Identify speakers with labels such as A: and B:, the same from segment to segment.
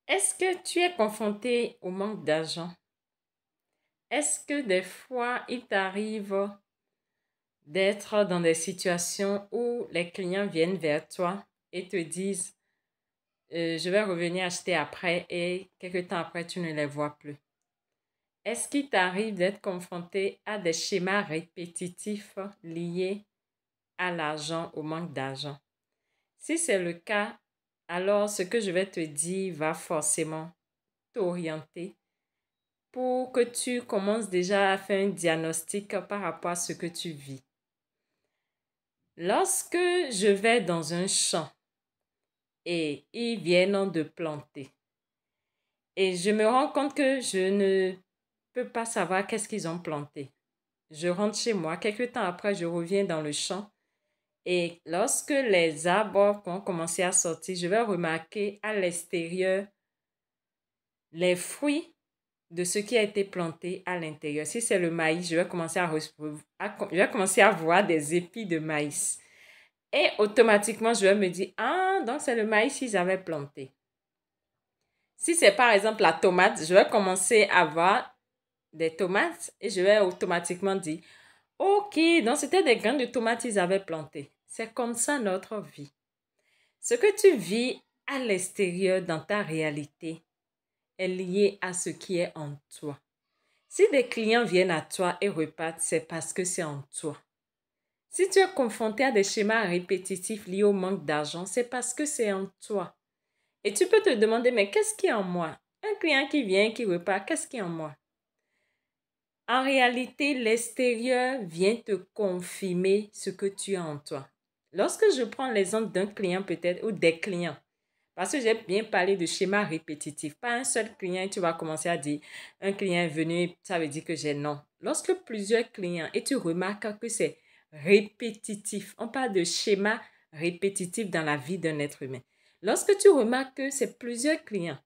A: Est-ce que tu es confronté au manque d'argent? Est-ce que des fois, il t'arrive d'être dans des situations où les clients viennent vers toi et te disent, je vais revenir acheter après et quelque temps après, tu ne les vois plus? Est-ce qu'il t'arrive d'être confronté à des schémas répétitifs liés à l'argent, au manque d'argent? Si c'est le cas, alors ce que je vais te dire va forcément t'orienter pour que tu commences déjà à faire un diagnostic par rapport à ce que tu vis. Lorsque je vais dans un champ et ils viennent de planter et je me rends compte que je ne peux pas savoir qu'est-ce qu'ils ont planté. Je rentre chez moi, quelques temps après, je reviens dans le champ et lorsque les arbres vont commencer à sortir, je vais remarquer à l'extérieur les fruits de ce qui a été planté à l'intérieur. Si c'est le maïs, je vais commencer à voir des épis de maïs. Et automatiquement, je vais me dire, ah, donc c'est le maïs qu'ils avaient planté. Si c'est par exemple la tomate, je vais commencer à voir des tomates et je vais automatiquement dire, ok, donc c'était des graines de tomates qu'ils avaient planté. C'est comme ça notre vie. Ce que tu vis à l'extérieur dans ta réalité est lié à ce qui est en toi. Si des clients viennent à toi et repartent, c'est parce que c'est en toi. Si tu es confronté à des schémas répétitifs liés au manque d'argent, c'est parce que c'est en toi. Et tu peux te demander, mais qu'est-ce qui est en moi? Un client qui vient, qui repart, qu'est-ce qui est en moi? En réalité, l'extérieur vient te confirmer ce que tu as en toi. Lorsque je prends l'exemple d'un client peut-être ou des clients, parce que j'ai bien parlé de schéma répétitif. Pas un seul client et tu vas commencer à dire, un client est venu, ça veut dire que j'ai non. Lorsque plusieurs clients et tu remarques que c'est répétitif, on parle de schéma répétitif dans la vie d'un être humain. Lorsque tu remarques que c'est plusieurs clients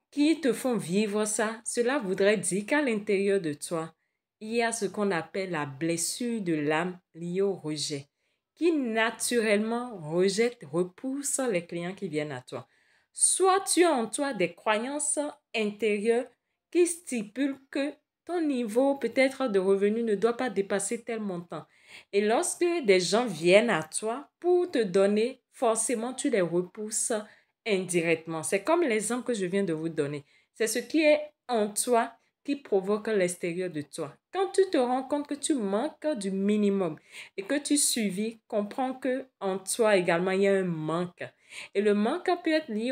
A: qui te font vivre ça, cela voudrait dire qu'à l'intérieur de toi, il y a ce qu'on appelle la blessure de l'âme liée au rejet, qui naturellement rejette, repousse les clients qui viennent à toi. Soit tu as en toi des croyances intérieures qui stipulent que ton niveau peut-être de revenu ne doit pas dépasser tel montant. Et lorsque des gens viennent à toi pour te donner, forcément tu les repousses indirectement. C'est comme l'exemple que je viens de vous donner. C'est ce qui est en toi qui provoque l'extérieur de toi. Quand tu te rends compte que tu manques du minimum et que tu suivis, comprends que en toi également il y a un manque. Et le manque peut être lié